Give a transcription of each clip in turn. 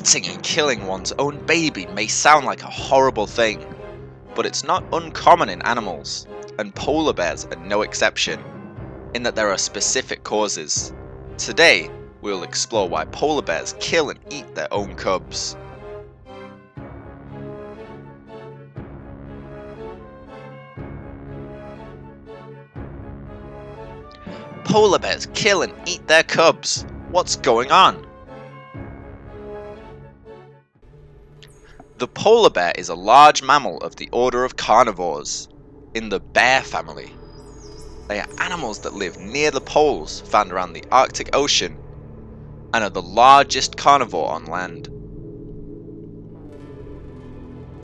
eating and killing one's own baby may sound like a horrible thing, but it's not uncommon in animals, and polar bears are no exception, in that there are specific causes. Today, we will explore why polar bears kill and eat their own cubs. Polar bears kill and eat their cubs. What's going on? The polar bear is a large mammal of the order of carnivores, in the bear family. They are animals that live near the poles found around the Arctic Ocean and are the largest carnivore on land.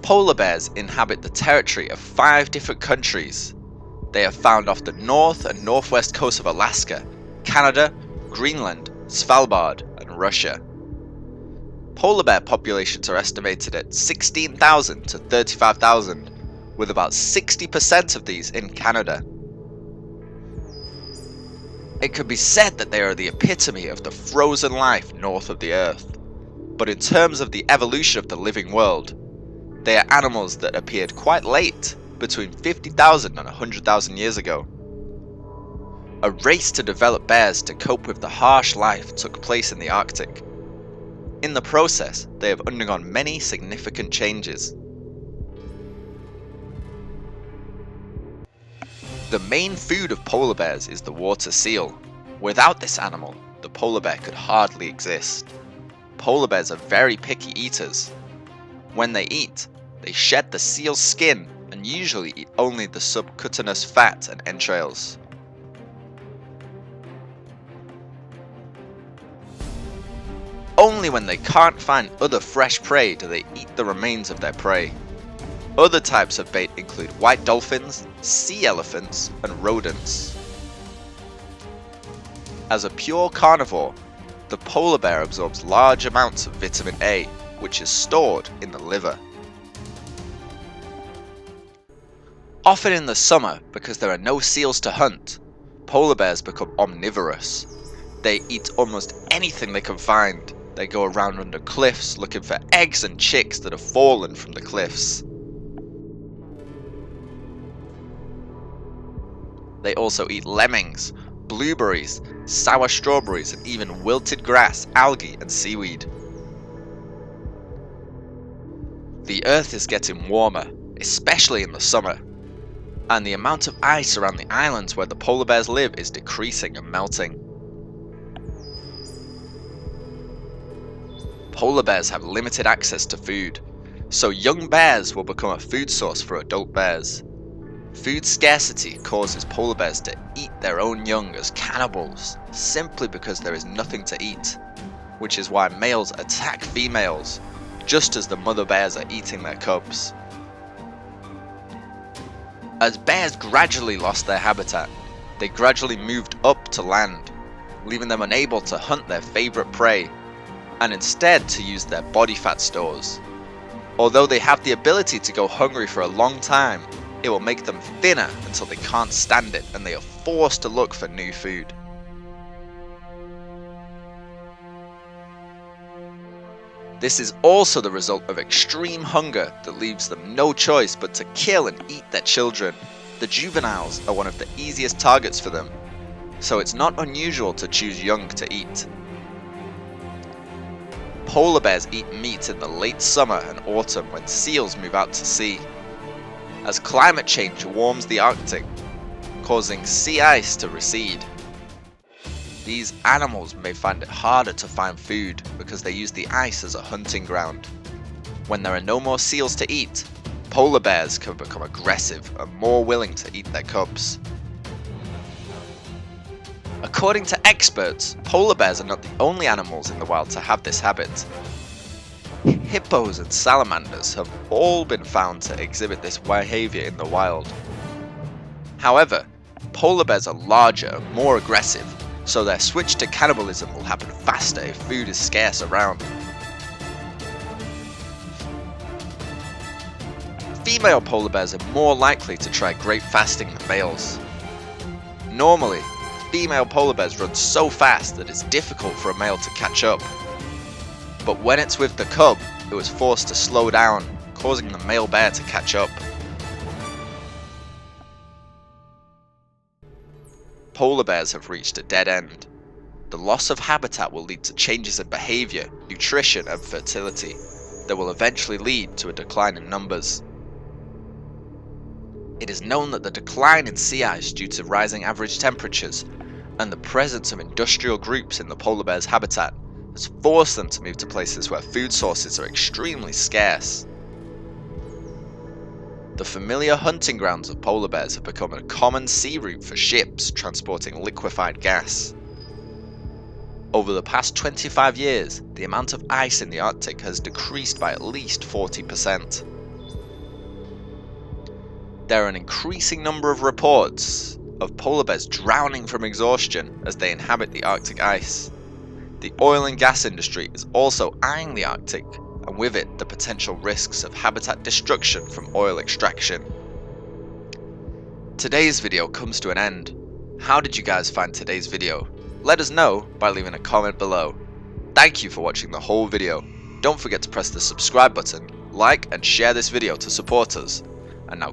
Polar bears inhabit the territory of 5 different countries. They are found off the north and northwest coast of Alaska, Canada, Greenland, Svalbard, and Russia. Polar bear populations are estimated at 16,000 to 35,000, with about 60% of these in Canada. It could be said that they are the epitome of the frozen life north of the Earth, but in terms of the evolution of the living world, they are animals that appeared quite late, between 50,000 and 100,000 years ago. A race to develop bears to cope with the harsh life took place in the Arctic. In the process, they have undergone many significant changes. The main food of polar bears is the water seal. Without this animal, the polar bear could hardly exist. Polar bears are very picky eaters. When they eat, they shed the seal's skin and usually eat only the subcutaneous fat and entrails. Only when they can't find other fresh prey do they eat the remains of their prey. Other types of bait include white dolphins, sea elephants, and rodents. As a pure carnivore, the polar bear absorbs large amounts of vitamin A, which is stored in the liver. Often in the summer, because there are no seals to hunt, polar bears become omnivorous. They eat almost anything they can find. They go around under cliffs looking for eggs and chicks that have fallen from the cliffs. They also eat lemmings, blueberries, sour strawberries, and even wilted grass, algae, and seaweed. The Earth is getting warmer, especially in the summer, and the amount of ice around the islands where the polar bears live is decreasing and melting. Polar bears have limited access to food, so young bears will become a food source for adult bears. Food scarcity causes polar bears to eat their own young as cannibals, simply because there is nothing to eat, which is why males attack females, just as the mother bears are eating their cubs. As bears gradually lost their habitat, they gradually moved up to land, leaving them unable to hunt their favorite prey, and instead to use their body fat stores. Although they have the ability to go hungry for a long time, it will make them thinner until they can't stand it and they are forced to look for new food. This is also the result of extreme hunger that leaves them no choice but to kill and eat their children. The juveniles are one of the easiest targets for them, so it's not unusual to choose young to eat. Polar bears eat meat in the late summer and autumn when seals move out to sea. As climate change warms the Arctic, causing sea ice to recede, these animals may find it harder to find food because they use the ice as a hunting ground. When there are no more seals to eat, polar bears can become aggressive and more willing to eat their cubs. According to experts, polar bears are not the only animals in the wild to have this habit. Hippos and salamanders have all been found to exhibit this behavior in the wild. However, polar bears are larger and more aggressive, so their switch to cannibalism will happen faster if food is scarce around. Female polar bears are more likely to try great fasting than males. Normally, female polar bears run so fast that it's difficult for a male to catch up. But when it's with the cub, it was forced to slow down, causing the male bear to catch up. Polar bears have reached a dead end. The loss of habitat will lead to changes in behaviour, nutrition and fertility that will eventually lead to a decline in numbers. It is known that the decline in sea ice due to rising average temperatures and the presence of industrial groups in the polar bear's habitat has forced them to move to places where food sources are extremely scarce. The familiar hunting grounds of polar bears have become a common sea route for ships transporting liquefied gas. Over the past 25 years, the amount of ice in the Arctic has decreased by at least 40%. There are an increasing number of reports of polar bears drowning from exhaustion as they inhabit the Arctic ice. The oil and gas industry is also eyeing the Arctic, and with it the potential risks of habitat destruction from oil extraction. Today's video comes to an end. How did you guys find today's video? Let us know by leaving a comment below. Thank you for watching the whole video. Don't forget to press the subscribe button, like and share this video to support us.